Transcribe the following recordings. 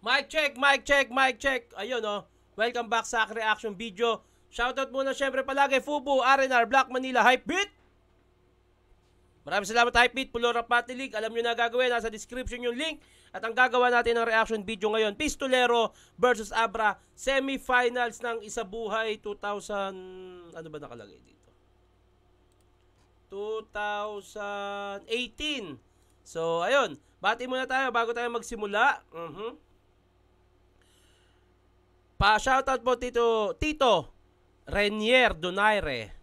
Mic check, mic check, mic check. Ayun oh. Welcome back sa aking reaction video. Shoutout muna syempre palagi Fubu, RNR, Black Manila, Hypebeat. Maraming salamat Hypebeat, Pulora Party League. Alam nyo na gagawin, nasa description yung link. At ang gagawa natin ng reaction video ngayon, Pistolero versus Abra, semifinals ng Isabuhay 2000, ano ba nakalagay dito? 2018. So ayun, bati muna tayo bago tayo magsimula. Pa-shoutout po Tito Renier Donaire.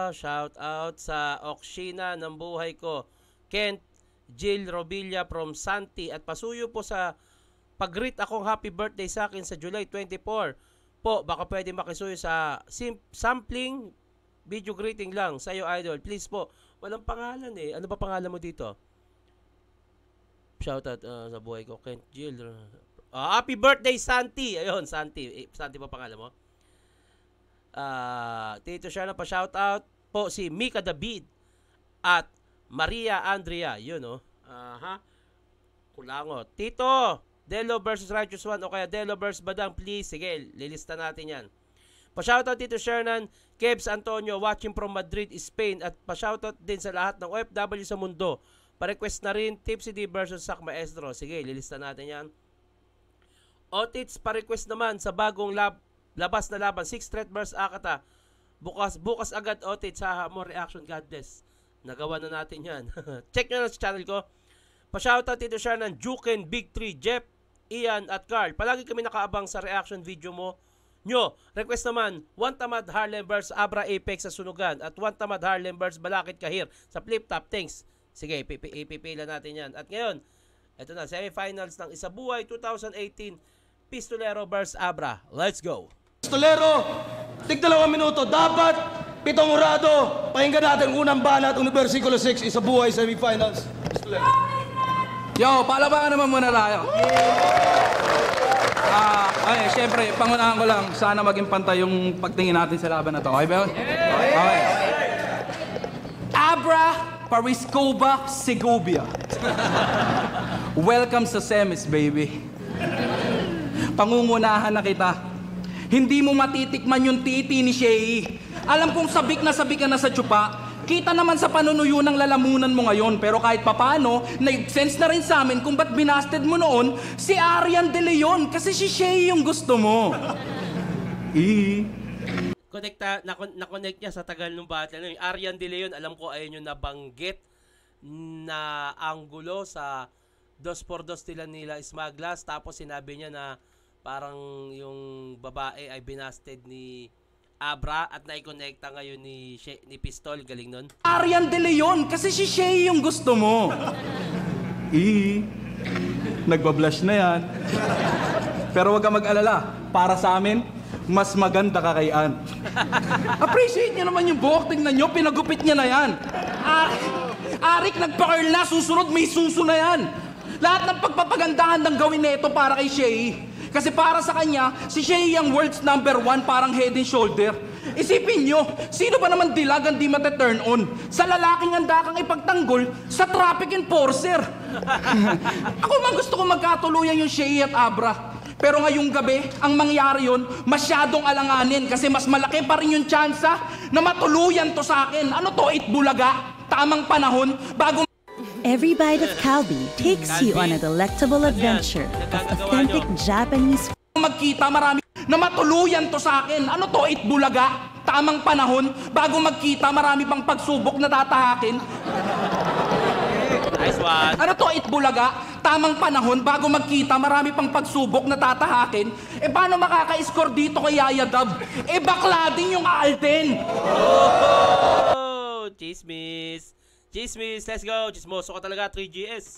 Shoutout sa Oksina ng buhay ko. Kent Jill Robilla from Santi. At pasuyo po sa pag-greet akong happy birthday sa akin sa July 24. Po, baka pwede makisuyo sa sampling video greeting lang sa iyo idol. Please po. Walang pangalan eh. Ano ba pangalan mo dito? Shoutout sa buhay ko. Kent Jill. Happy birthday, Santi. Ayun, Santi. Santi pa pangalan mo? Tito siya na pa shoutout po si Mika David at Maria Andrea. Yun, oh. Kulangot. Tito, Delo versus Righteous One o kaya Delo versus Badang, please. Sige, lilista natin yan. Pa-shoutout Tito Shernan, Kebs Antonio, watching from Madrid, Spain. At pa-shoutout din sa lahat ng OFW sa mundo. Pa-request na rin, Tipsy D versus Sak Maestro. Sige, lilista natin yan. Otits pa-request naman sa bagong labas na laban, 6 threat versus Akata. Bukas agad Otits, more reaction, God bless. Nagawa na natin yan. Check nyo na sa channel ko. Pa-shoutout Tito Shernan, Juken, Big 3, Jeff, Ian at Carl. Palagi kami nakaabang sa reaction video mo nyo. Request naman, One Tamad Harlem versus Abra Apex sa Sunugan at One Tamad Harlem versus Balakid Kahir sa Flip Top. Thanks. Sige, ipipila natin yan. At ngayon, ito na, semifinals ng Isabuhay 2018, Pistolero versus Abra. Let's go! Pistolero, tig 2 minuto. Dapat 7 murado. Pakinggan natin unang banat, Versikulo 6, Isabuhay semifinals. Pistolero. Yo, palabangan naman muna tayo. Siyempre, pangunahan ko lang, sana maging pantay yung pagtingin natin sa laban na to. Okay ba yun? Okay. Abra Pariscoba Segovia. Welcome sa semis, baby. Pangungunahan na kita. Hindi mo matitikman yung titi ni Shea. Alam kong sabik na sa tsupa. Kita naman sa panunuyo ng lalamunan mo ngayon. Pero kahit papano, nag-sense na rin sa amin kung ba't binasted mo noon si Arian De Leon. Kasi si Shea yung gusto mo. Na-connect niya sa tagal ng battle. Yung Arian De Leon, alam ko ayun yung nabanggit na anggulo sa 2x2 nila Smaglas. Tapos sinabi niya na parang yung babae ay binasted ni Abra at naikonekta ngayon ni Pistol. Galing nun. Arian De Leon, kasi si Shea yung gusto mo. Nagbablush na yan. Pero wag ka mag-alala. Para sa amin, mas maganda ka kay Ann. Appreciate niyo naman yung buhok. Tingnan niyo, pinagupit niya na yan. Arik, nagpa-curl na. Susunod, may suso na yan. Lahat ng pagpapagandahan ng gawin nito para kay Shea. Kasi para sa kanya, si Shea ang world's #1, parang head and shoulder. Isipin nyo, sino ba naman dilag ang di mate-turn on? Sa lalaking handa kang ipagtanggol sa traffic enforcer. Ako man gusto ko magkatuluyan yung Shea at Abra. Pero ngayong gabi, ang mangyari yun, masyadong alanganin kasi mas malaki pa rin yung tsansa na matuluyan to sa akin. Ano to, Itbulaga? Tamang panahon bago... Every bite of kalbi takes you on a delectable adventure of authentic Japanese. Magkita marami na matuluyan to sa akin. Ano to, Itbulaga? Tamang panahon bago magkita marami pang pagsubok na tatahakin. Nice one. Ano to, Itbulaga? Tamang panahon bago magkita marami pang pagsubok na tatahakin. Paano makaka-score dito kay Yaya Dub? Bakla din yung Alden. Oh, chismis. Chismis, let's go. Chismoso ka talaga, 3GS.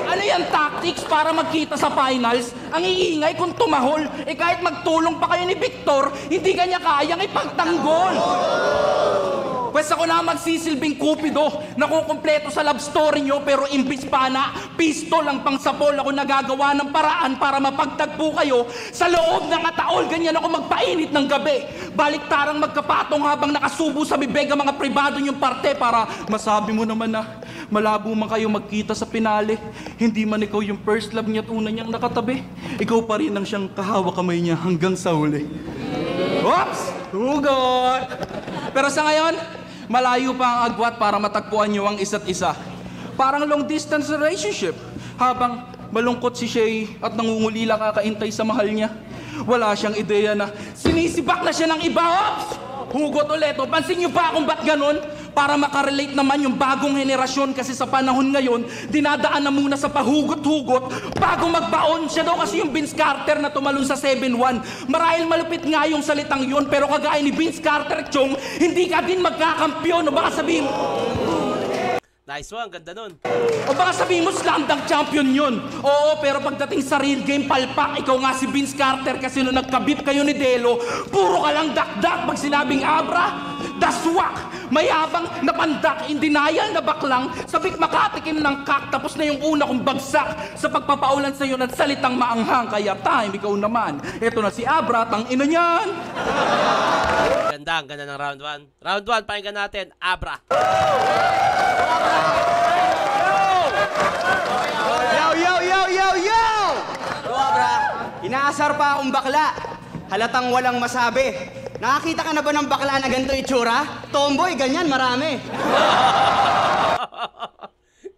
Ano yan, tactics para magkita sa finals? Ang iingay kung tumahol. Kahit magtulong pa kayo ni Victor, hindi kanya kayang ipagtanggol. Pwes ako na magsisilbing Cupido, nakukumpleto sa love story nyo, pero imbis pa na, pistol ang pangsapol. Ako nagagawa ng paraan para mapagtagpo kayo sa loob ng ataol. Ganyan ako magpainit ng gabi. Baliktarang magkapatong habang nakasubo sa bibig ang mga pribado nyong parte para masabi mo naman na Malabo man kayo magkita sa pinali. Hindi man ikaw yung first love niya at una niyang nakatabi. Ikaw pa rin ang siyang kahawa kamay niya hanggang sa huli. Oops! Hugot! Pero sa ngayon, malayo pa ang agwat para matagpuan niyo ang isa't isa. Parang long distance relationship. Habang malungkot si Shay at nangungulila kakaintay sa mahal niya. Wala siyang ideya na sinisibak na siya ng iba. Oops! Hugot ulit. O, pansin niyo ba kung ba't ganun? Para makarelate naman yung bagong henerasyon kasi sa panahon ngayon, dinadaan na muna sa pahugot-hugot bago magbaon. Siya daw kasi yung Vince Carter na tumalon sa 7-1. Marahil malupit nga yung salitang yun, pero kagaya ni Vince Carter, Chong, hindi ka din magkakampyon. O baka sabihin, Nice one, ganda nun. o baka sabihin mo, slam dunk champion yun. Oo, pero pagdating sa real game, palpak, ikaw nga si Vince Carter kasi nung nagkabip kayo ni Delo, puro ka lang dakdak pag sinabing abra, daswak, mayabang napandak, in denial na baklang, sabik makatikim ng kak, tapos na yung una kong bagsak sa pagpapaulan sa iyo ng salitang maanghang. Kaya time, ikaw naman. Eto na si Abra, tang ina niyan. Ganda, ang ganda ng round 1. Round 1, pakinggan natin, Abra. Yo! Abra, inaasar pa akong bakla. Halatang walang masabi. Nakakita ka na ba ng bakla na ganito itsura? Tomboy, ganyan, marami.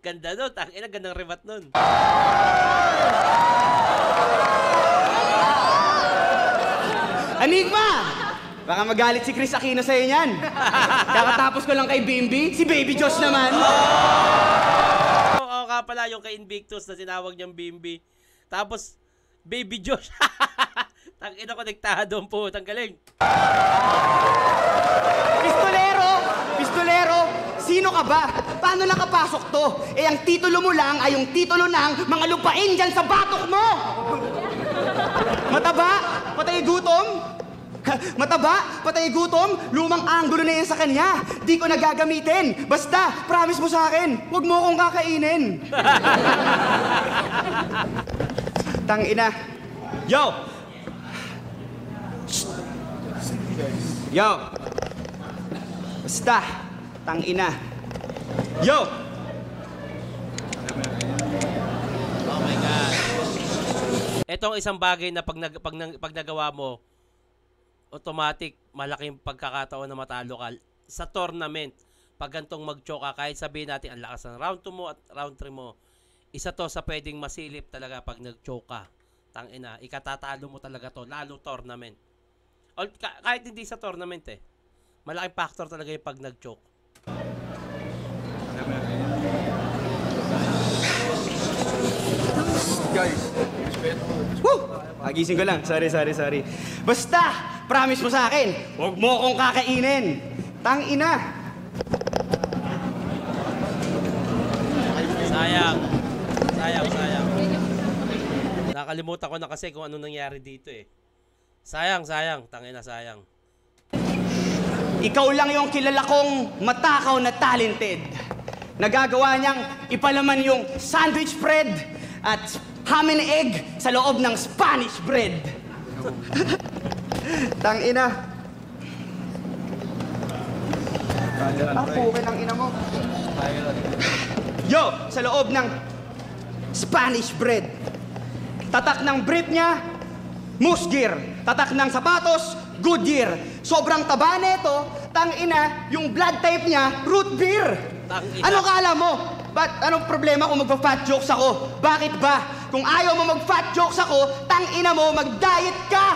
Ganda nun, tangina, gandang rebat nun. Enigma! Baka magalit si Chris Aquino sa'yo niyan. Kakatapos ko lang kay Bimbi, si Baby Josh naman. Oo nga pala, yung kay Invictus na sinawag niyang Bimbi. Tapos, Baby Josh. Tangina ko, nagtahadon po. Ang galing. Pistolero, sino ka ba? Paano nakapasok to? Eh, ang titulo mo lang ay yung titulo ng mga lupain dyan sa batok mo! Mataba, patay gutom. Mataba, patay gutom. Lumang anggulo na yan sa kanya. Di ko nagagamitin. Basta, promise mo sa akin, huwag mo akong kakainin. Tangina. Yo! Yo! Basta, tangina. Yo! Oh my God. Etong isang bagay na pag nagawa mo, automatic, malaking pagkakataon na matalo ka. Sa tournament, pag gantong mag-choke ka, kahit sabihin natin, ang lakas ng round 2 mo at round 3 mo, isa to sa pwedeng masilip talaga pag nag-choke ka. Tangina, ikatatalo mo talaga to, lalo tournament. Kahit hindi sa tournament malaking factor talaga yung pag nag-choke. Guys, Woo! Agising ko lang. Sorry. Basta, promise mo sa akin, huwag mo akong kakainin. Tangina. Sayang. Nakalimutan ko na kasi kung ano nangyari dito Sayang. Tangina, sayang. Ikaw lang yung kilala kong matakaw na talented. Nagagawa niyang ipalaman yung sandwich bread at ham and egg sa loob ng Spanish bread. Tangina. Pukin ang ina mo. Yo, sa loob ng Spanish bread. Tatak ng brief niya, moose gear. Tatak ng sapatos, Goodyear. Sobrang taba nito, tangina, yung blood type niya, root beer. Tangina. Ano kala mo? Anong problema kung magpa-fat jokes ako? Bakit ba? Kung ayaw mo mag-fat jokes ako, tangina mo, mag-diet ka!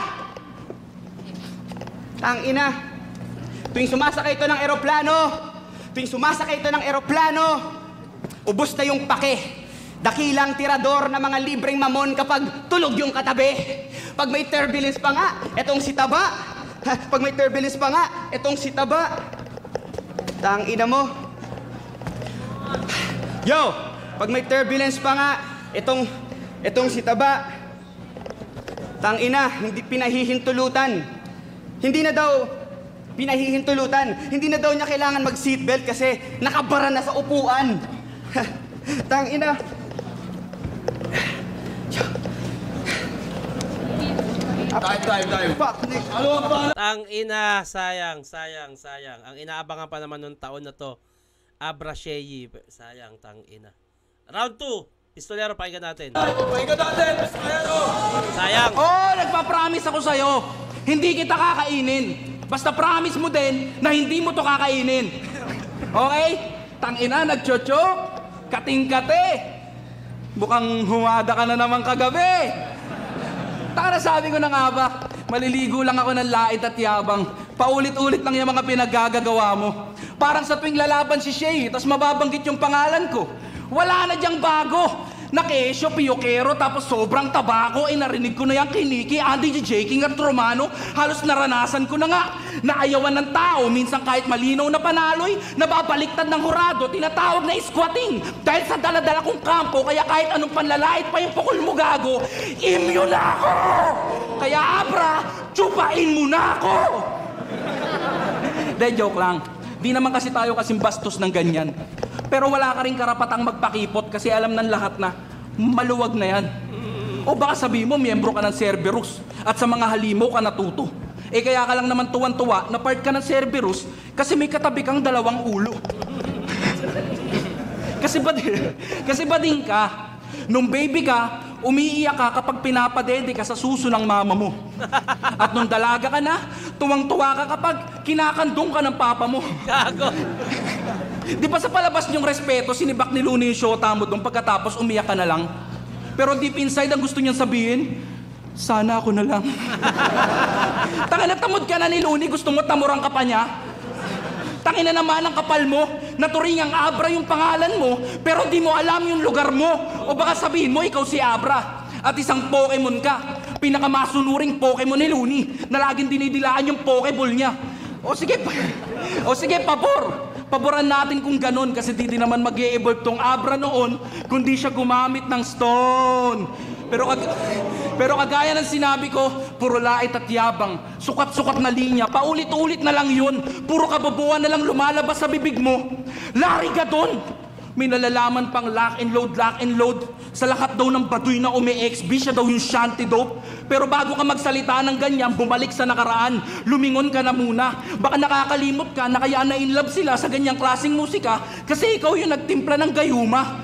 Tangina. Tuwing sumasakay ito ng eroplano, ubos na yung pake. Dakilang tirador na mga libreng mamon kapag tulog yung katabi. Pag may turbulence pa nga, etong si Taba. Tangina mo. Yo, pag may turbulence pa nga, etong si Taba. Tangina, hindi pinahihintulutan. Hindi na daw niya kailangan mag-seatbelt kasi nakabara na sa upuan. Tangina. Time. Fuck, Nick. Tangina, sayang. Ang inaabangan pa naman nung taon na to Abra Sheyi. Sayang, tangina. Round 2. Pistolero, pakinggan natin. Pakinggan natin, pistolero! Sayang. Nagpa-promise ako sa'yo. Hindi kita kakainin. Basta promise mo din na hindi mo to kakainin. Okay? Tangina, nagchochok. Kating-kate. Mukhang humada ka na naman kagabi. Taka na sabi ko na nga ba, maliligo lang ako ng lait at yabang. Paulit-ulit lang yung mga pinaggagawa mo. Parang sa tuwing lalaban si Shay, tas mababanggit yung pangalan ko. Wala na diyang bago. Na Kesyo, Piyokero, tapos sobrang tabako. Narinig ko na yan kay Nicky, Andy, J. King at Romano. Halos naranasan ko na nga. Naayawan ng tao, minsan kahit malinaw na panaloy, nababaliktad ng hurado, tinatawag na squatting. Dahil sa daladala kong kampo, kaya kahit anong panlalait pa yung pukul mo gago, immune na ako! Kaya Abra, tsupain mo na ako! De, joke lang. Di naman kasi tayo kasing bastos ng ganyan. Pero wala ka rin karapatang magpakipot kasi alam ng lahat na maluwag na yan. O baka sabihin mo, miyembro ka ng Cerberus at sa mga halimaw ka natuto. Kaya ka lang naman tuwan-tuwa na part ka ng Cerberus kasi may katabi kang dalawang ulo. Kasi bading ka, nung baby ka, umiiyak ka kapag pinapadede ka sa suso ng mama mo. At nung dalaga ka na, tuwang-tuwa ka kapag kinakandong ka ng papa mo. Gago. Di ba sa palabas niyong respeto, sinibak ni Looney yung shota mo doon pagkatapos umiyak ka na lang? Pero deep inside, ang gusto niyang sabihin, sana ako na lang. Tangina, tamod ka na ni Looney, gusto mo tamurang ka pa niya? Tangina naman ang kapal mo, naturingang Abra yung pangalan mo, pero di mo alam yung lugar mo. O baka sabihin mo, ikaw si Abra. At isang Pokemon ka, pinakamasunuring Pokemon ni Looney, na laging dinidilaan yung Pokeball niya. O sige, pabor. Paboran natin kung ganon kasi di naman mag-e-evolve tong Abra noon kundi siya gumamit ng stone. Pero kagaya ng sinabi ko, puro lait at yabang, sukat-sukat na linya, paulit-ulit na lang yun, puro kababuan na lang lumalabas sa bibig mo. Lari ka doon! May nalalaman pang lock and load. Sa lahat daw ng baduy na umi-XB, siya daw yung shanty dope. Pero bago ka magsalita ng ganyan, bumalik sa nakaraan. Lumingon ka na muna. Baka nakakalimot ka na kaya na-inlove sila sa ganyang klaseng musika kasi ikaw yung nagtimpla ng gayuma.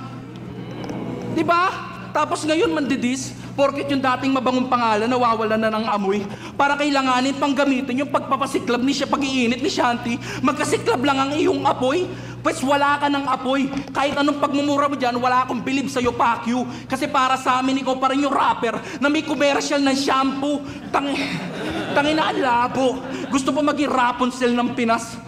Diba? Tapos ngayon mandidis, porket yung dating mabangong pangalan nawawalan na ng amoy. Para kailanganin pang gamitin yung pagpapasiklab ni siya, pag-iinit ni Shanty, magkasiklab lang ang iyong apoy. Pues wala ka ng apoy. Kahit anong pagmumura mo dyan, wala akong bilib sa'yo, Pacquiao. Kasi para sa amin, ikaw pa rin yung rapper na may commercial ng shampoo. Tangina ang labo. Gusto pa maging Rapunzel ng Pinas.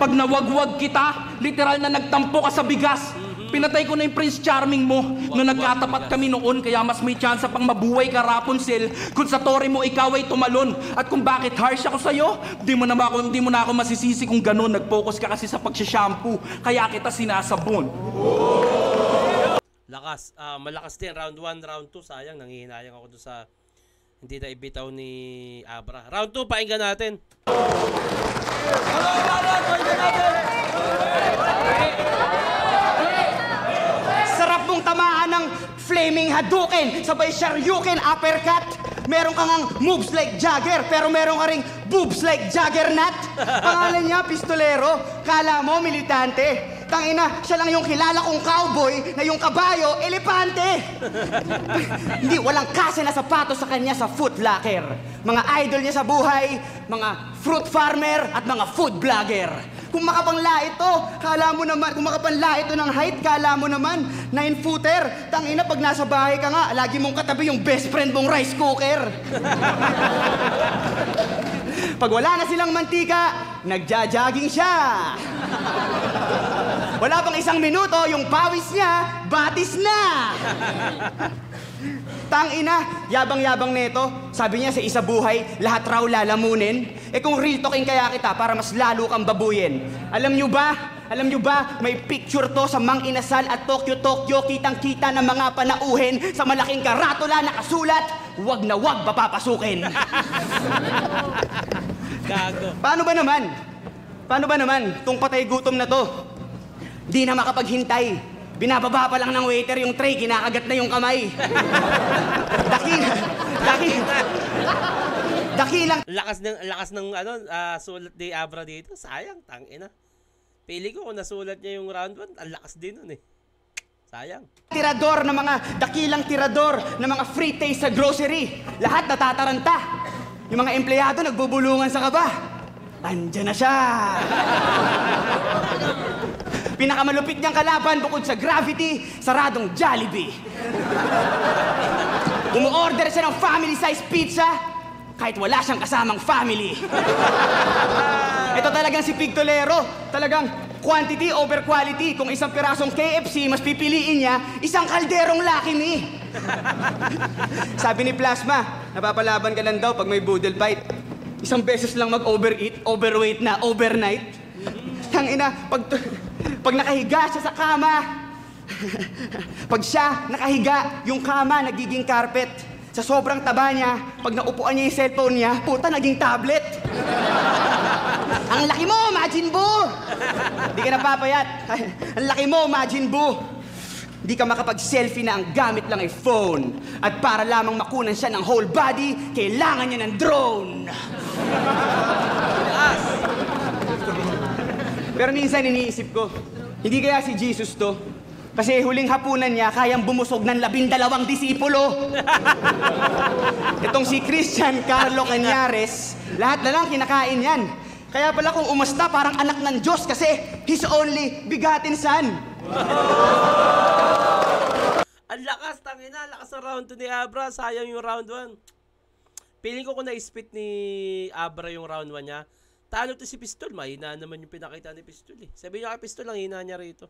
Pag nawagwag kita, literal na nagtampo ka sa bigas. Pinatay ko na yung Prince Charming mo nung nagkatapat kami noon, kaya mas may chance pang mabuhay ka, Rapunzel, kung sa tore mo ikaw ay tumalon. At kung bakit harsh ako sa'yo, di mo na ako masisisi kung ganun. Nag-focus ka kasi sa pagsha-shampoo, kaya kita sinasabon. Lakas. Malakas din. Round 1, round 2. Sayang, nangihinayang ako doon sa hindi na ibitaw ni Abra. Round 2, pakinggan natin. Sarap mong tamaan ng flaming Hadouken, sabay Shoryuken, uppercut. Meron kang ang moves like Jagger, pero meron ka ring boobs like Jaggernaut. Pangalan niya, pistolero. Kala mo, militante. Tangina, siya lang yung kilala kong cowboy na yung kabayo, elepante. Hindi, walang kasi na sapatos sa kanya sa Foot Locker. Mga idol niya sa buhay, mga fruit farmer at mga food vlogger. Kung makapanglait to, kala mo naman, kung makapanlait to ng height, kala mo naman, 9-footer. Tangina, pag nasa bahay ka nga, lagi mong katabi yung best friend mong rice cooker. Pag wala na silang mantika, nagja-jogging siya. Wala pang isang minuto, yung pawis niya, batis na. Tangina, yabang-yabang neto. Sabi niya sa isa buhay, lahat raw lalamunin. Kung real talking kaya kita para mas lalo kang babuyin. Alam niyo ba, may picture to sa Mang Inasal at Tokyo, kitang-kita ng mga panauhin sa malaking karatula na kasulat, wag na wag papapasukin. Gago. Paano ba naman, tong patay gutom na to? Di na makapaghintay. Binababa pa lang ng waiter yung tray, kinakagat na yung kamay. Dakilang. Lakas ng sulat ni Abra dito. Sayang, tangina. Pili ko kung nasulat niya yung round 1, ang lakas din nun eh. Sayang. Tirador ng mga dakilang tirador ng mga free taste sa grocery. Lahat natataranta. Yung mga empleyado nagbubulungan sa kaba. Andyan na siya. Pinakamalupit niyang kalaban bukod sa Gravity, saradong Jollibee. Umu-order siya ng family-size pizza kahit wala siyang kasamang family. Ito talagang si Pigtolero. Talagang quantity over quality. Kung isang pirasong KFC, mas pipiliin niya isang kalderong Lucky Me. Sabi ni Plasma, napapalaban ka lang daw pag may boodle fight. Isang beses lang mag-overeat, overweight na, overnight. Tangina, pag nakahiga siya sa kama, pag siya nakahiga, yung kama nagiging carpet. Sa sobrang taba niya, pag naupuan niya yung cellphone niya, puta, naging tablet. Ang laki mo, Majin Buu! Di ka napapayat. Ang laki mo, Majin Buu! Di ka makapag-selfie na ang gamit lang ay phone. At para lamang makunan siya ng whole body, kailangan niya ng drone. Pero minsan iniisip ko, hindi kaya si Jesus to? Kasi huling hapunan niya, kayang bumusog ng 12 disipulo. Itong si Christian Carlo Cañares, lahat na lang kinakain yan. Kaya pala kung umasta, parang anak ng Diyos kasi his only begotten son. Ang lakas, tangina, lakas ng round 2 ni Abra, sayang yung round 1. Piling ko kung na-spit ni Abra yung round 1 niya, talo to si Pistol, mahina naman yung pinakita ni Pistol eh. Sabi niya kay Pistol, ang hina niya rito.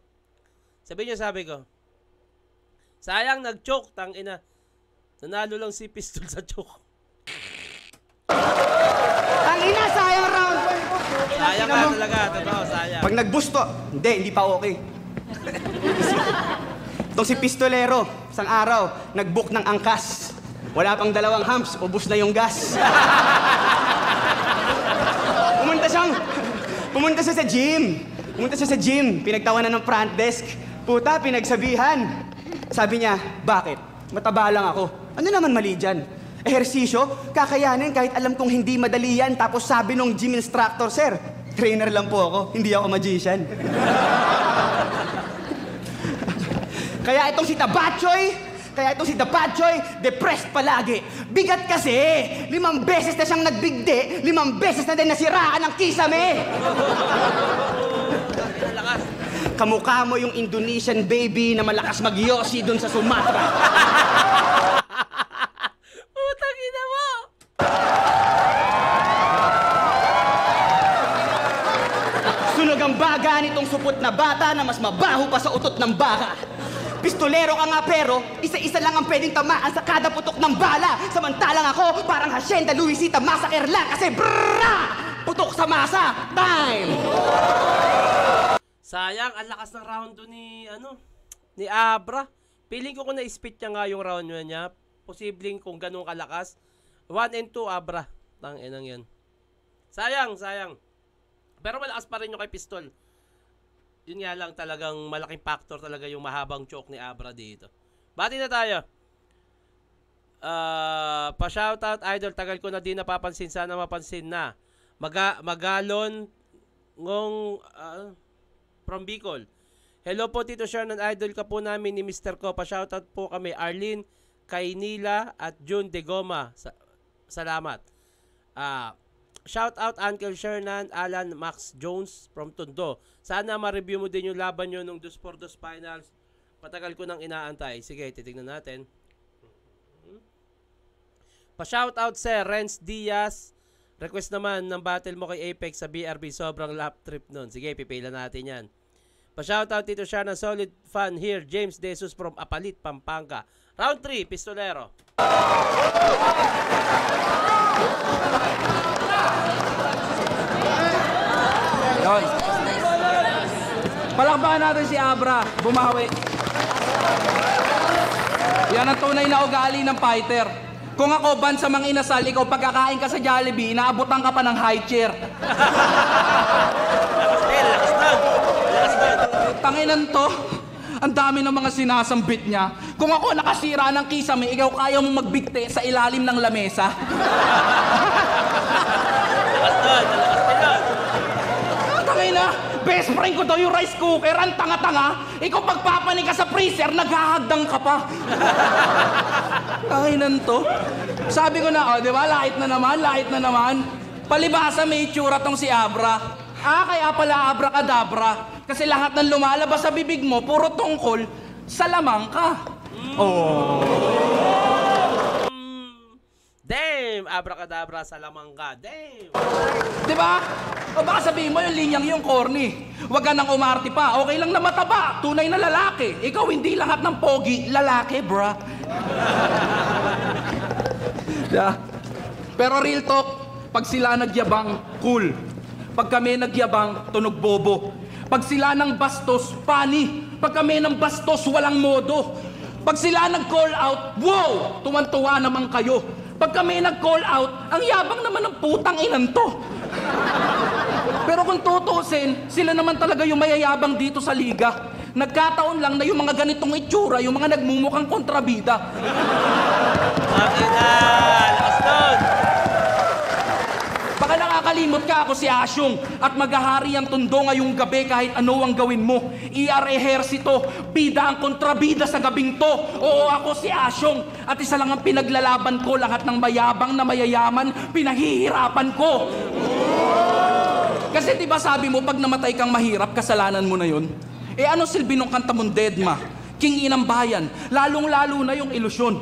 Sabi ko, sayang nag-choke, tangina. Nanalo lang si Pistol sa choke. Tangina, sayang round 1 ko. Sayang ka talaga, totoo, sayang. Pag nagbusto, hindi pa okay. Itong si Pistolero, isang araw, nag-book ng angkas. Wala pang 2 humps, ubus na yung gas. Pumunta siya sa gym. Pinagtawanan ng front desk. Puta, pinagsabihan. Sabi niya, bakit? Mataba lang ako. Ano naman mali dyan? Ehersisyo, kakayanin kahit alam kong hindi madali yan. Tapos sabi nung gym instructor, sir, trainer lang po ako, hindi ako magician. Kaya itong si Tabachoy, depressed palagi. Bigat kasi, 5 beses na siyang nagbigde, 5 beses na din nasiraan ng kisame. Kamukha mo yung Indonesian baby na malakas mag-yosi dun sa Sumatra. Putang ina mo! Sunog ang baga nitong supot na bata na mas mabaho pa sa utot ng baka. Pistolero ka nga pero, isa-isa lang ang pwedeng tamaan sa kada putok ng bala. Samantalang ako, parang Hacienda Luisita Massacre lang kasi brrrra! Putok sa masa! Time! Sayang, ang lakas ng round 2 ni Abra. Piling ko kung na-spit niya nga yung round 1 niya, posibleng kung ganun kalakas. 1 and 2, Abra. Tanginang yan. Sayang. Pero malakas pa rin yung kay Pistol. Yun nga lang, talagang malaking factor talaga yung mahabang choke ni Abra dito. Bati na tayo. Pa-shoutout, idol. Tagal ko na din napapansin. Sana mapansin na. Magalon ngong from Bicol. Hello po, Tito Shernan. Idol ka po namin ni Mr. Ko. Pa-shoutout po kami. Arlene, Kainila, at June de Goma. Salamat. Shoutout Uncle Shernan, Alan Max Jones from Tondo. Sana ma-review mo din yung laban nyo nung 2-4-2 finals. Patagal ko nang inaantay. Sige, titignan natin. Pa-shoutout Sir Renz Diaz. Request naman ng battle mo kay Apex sa BRB. Sobrang lap trip nun. Sige, pipila natin yan. Pa-shoutout Tito Shernan, solid fan here. James De Jesus from Apalit, Pampanga. Round 3, Pistolero. Yun. Palakpakan natin si Abra. Bumawi. Yan ang tunay na ugali ng fighter. Kung ako, ban sa mga inasal, ikaw pagkakain ka sa Jollibee, inaabutan ka pa ng high chair. Tanginan to. Ang dami ng mga sinasambit niya. Kung ako nakasira ng kisame, ikaw kaya mo magbigte sa ilalim ng lamesa. Tangina, best friend ko daw yung rice cooker, ang tanga-tanga. Ikaw pagpapanig ka sa freezer, naghahagdang ka pa. Kahinan to. Sabi ko na, di ba, lahit na naman. Palibasa may itsura tong si Abra. Kaya pala abracadabra. Kasi lahat ng lumalabas sa bibig mo, puro tungkol sa lamang ka. Damn! Abracadabra sa lamangga. Damn! Di ba? O baka sabihin mo yung linyang yung corny. Huwag ka nang umarte pa. Okay lang na mataba. Tunay na lalaki. Ikaw hindi lahat ng pogi. Lalaki, bra. Yeah. Pero real talk, pag sila nagyabang, cool. Pag kami nagyabang, tunog bobo. Pag sila ng bastos, pani. Pag kami ng bastos, walang modo. Pag sila nag-call out, wow! Tuwan-tuwa naman kayo. Pag kami nag-call out, ang yabang naman ng putang inan to. Pero kung tutusin, sila naman talaga yung mayayabang dito sa liga. Nagkataon lang na yung mga ganitong itsura, yung mga nagmumukhang kontrabida. Lakas nun! Baka nakakalimot ka, ako si Asyong at maghahari ang tundo ngayong gabi kahit ano ang gawin mo. Ehersito, bida ang kontrabida sa gabing to. Oo, ako si Asyong at isa lang ang pinaglalaban ko, lahat ng mayabang na mayayaman, pinahihirapan ko. Kasi diba sabi mo, pag namatay kang mahirap, kasalanan mo na yun? Ano silbi nung kanta mong Deadma? King Inang Bayan, lalong-lalo na yung ilusyon.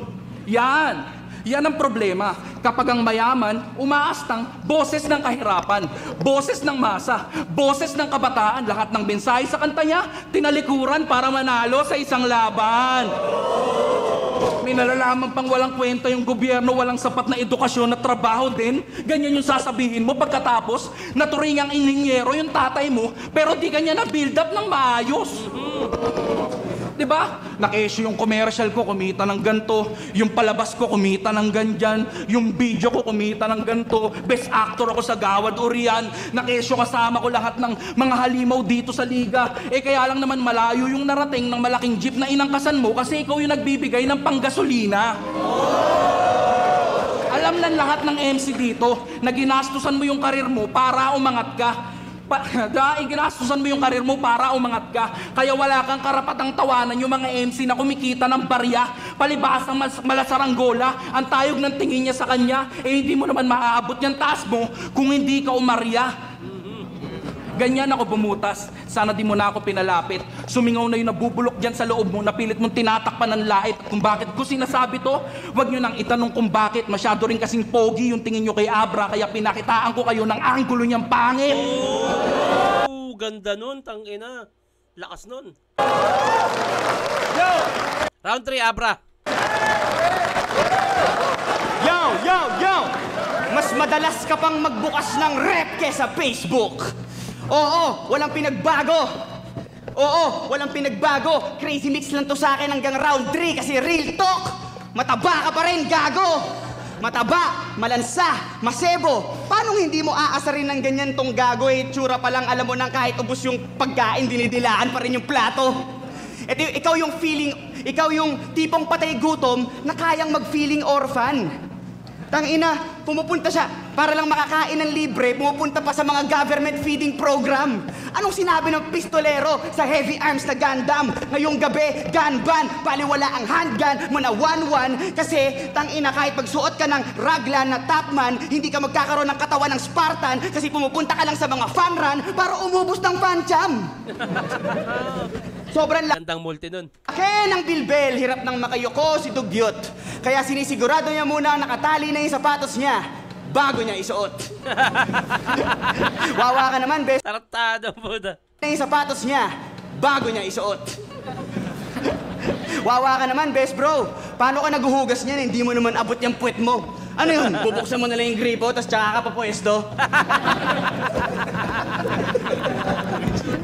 Yan ang problema. Kapag ang mayaman, umaastang boses ng kahirapan, boses ng masa, boses ng kabataan, lahat ng mensahe sa kanta niya, tinalikuran para manalo sa isang laban. May nalalaman pang walang kwenta yung gobyerno, walang sapat na edukasyon at trabaho din. Ganyan yung sasabihin mo pagkatapos naturingang inhinyero yung tatay mo, pero di kanya na-build up ng maayos. Diba? Naka-issue yung commercial ko, kumita ng ganto. Yung palabas ko, kumita ng ganyan. Yung video ko, kumita ng ganto. Best actor ako sa Gawad Urian. Naka-issue kasama ko lahat ng mga halimaw dito sa liga. Kaya lang naman malayo yung narating ng malaking jeep na inangkasan mo kasi ikaw yung nagbibigay ng panggasolina. Alam ng lahat ng MC dito na ginastusan mo yung karir mo para umangat ka. Ginastusan mo yung karir mo para umangat ka. Kaya wala kang karapatang tawanan yung mga MC na kumikita ng barya, palibasang malasaranggola, ang tayog ng tingin niya sa kanya, hindi mo naman maaabot yung taas mo kung hindi ka umarya. Ganyan ako bumutas. Sana di mo na ako pinalapit. Sumingaw na yung nabubulok dyan sa loob mo, napilit mong tinatakpan ng lait. Kung bakit ko sinasabi to, huwag nyo nang itanong kung bakit. Masyado rin kasing pogi yung tingin nyo kay Abra, kaya pinakitaan ko kayo ng anggulo niyang pangit. Ganda nun, tangina. Lakas nun. Yo! Round 3, Abra. Yo! Mas madalas ka pang magbukas ng rep kesa Facebook. Oo, walang pinagbago. Crazy mix lang to sa akin hanggang round 3 kasi real talk. Mataba ka pa rin, gago. Mataba, malansa, masebo. Paano hindi mo aasarin ng ganyan tong gago? Tsura pa lang, alam mo nang kahit ubos yung pagkain, dinidilaan pa rin yung plato. Ikaw yung tipong patay gutom na kayang mag-feeling orphan. Tangina, pumupunta siya para lang makakain ng libre, pumupunta pa sa mga government feeding program. Anong sinabi ng pistolero sa heavy arms na Gundam? Ngayong gabi, gun ban, baliwala ang handgun, muna 1-1, kasi tangina kahit pagsuot ka ng raglan na Topman, hindi ka magkakaroon ng katawan ng Spartan kasi pumupunta ka lang sa mga fun run para umubos ng pancham. Sobrang Gandang multi nun. laki ng bilbel, hirap nang makayoko si Dugyot. Kaya sinisigurado niya muna nakatali na yung sapatos niya bago niya isuot. Wawa ka naman, best. Tartado po na. Yung sapatos niya bago niya isuot. Wawa ka naman, best bro. Paano ka naguhugas niyan? Hindi mo naman abot yung puwet mo. Ano yun? Bubuksan mo na lang yung gripo, tapos tsaka ka papwesto.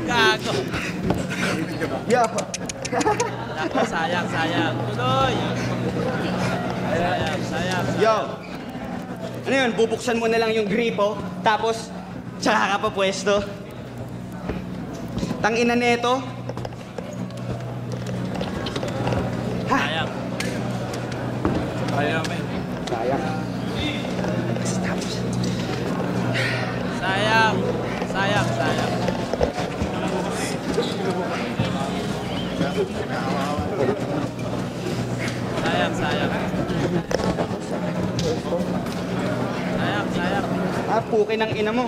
Gago. Yeah. Sayang. Tuloy. Sayang. Yo. Ano yun? Bubuksan mo na lang yung gripo, tapos tsaka ka papwesto. Tangina neto. Sayang. Sayang. Sayang. sayang. Sayang. Ah, puki ng ina mo.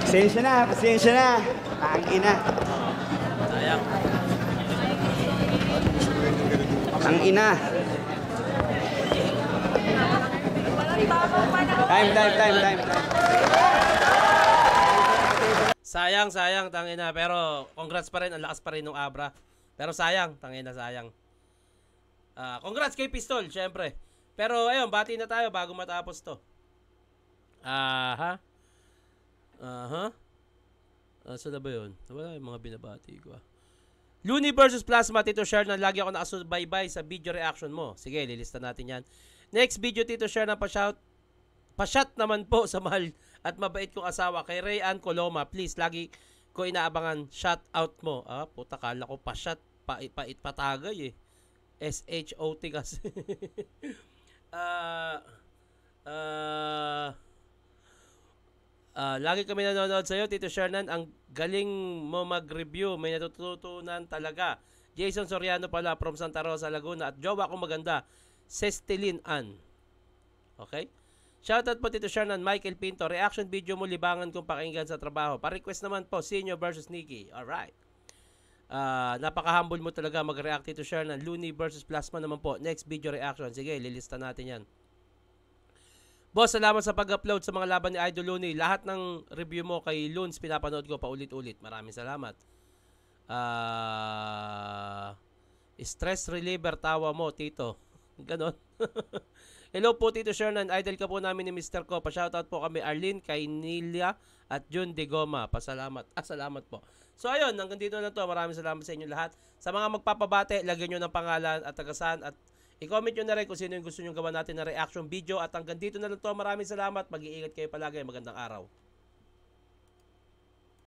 Pasensya na. Ang ina. Sayang. Ang ina. Time. Sayang, tangina. Pero, congrats pa rin. Ang lakas pa rin ng Abra. Pero sayang, tangina, sayang. Congrats kay Pistol, syempre. Pero, ayun, bati na tayo bago matapos to. Saan na ba yun? Wala yung mga binabati ko. Looney versus Plasma, Tito Shernan. Lagi ako nakasubaybay sa video reaction mo. Sige, lilista natin yan. Next video, Tito Shernan, pa-shot naman po sa mahal at mabait kong asawa kay Rayan Coloma. Please, lagi ko inaabangan shout out mo. Puta, kala ko pa-shot. Pait patagay eh. SHOT kasi. Lagi kami nanonood sa'yo, Tito Shernan. Ang galing mo mag-review. May natututunan talaga. Jason Soriano pala from Santa Rosa, Laguna. At jowa ko maganda, Cestilin Ann. Okay? Shoutout po, Tito Shernan. Michael Pinto. Reaction video mo, libangan kong pakinggan sa trabaho. Pa-request naman po, Senior versus Nikki. Alright. Napaka-humble mo talaga mag-react, Tito Shernan. Looney versus Plasma naman po. Next video reaction. Sige, lilista natin yan. Boss, salamat sa pag-upload sa mga laban ni Idol Looney. Lahat ng review mo kay Loons pinapanood ko paulit-ulit. Maraming salamat. Stress reliever tawa mo, Tito. Ganon. Hello po, Tito Shernan. Idol ka po namin ni Mr. Ko. Pa-shoutout po kami Arlene, kay Nilia at Jun de Goma. Pasalamat. Salamat po. So ayun, hanggang dito na to. Maraming salamat sa inyo lahat. Sa mga magpapabate, lagyan nyo ng pangalan at tagasan at i-comment nyo na rin kung sino yung gusto nyo gawa natin na reaction video. At hanggang dito na lang to. Maraming salamat. Mag-iingat kayo palagi. Magandang araw.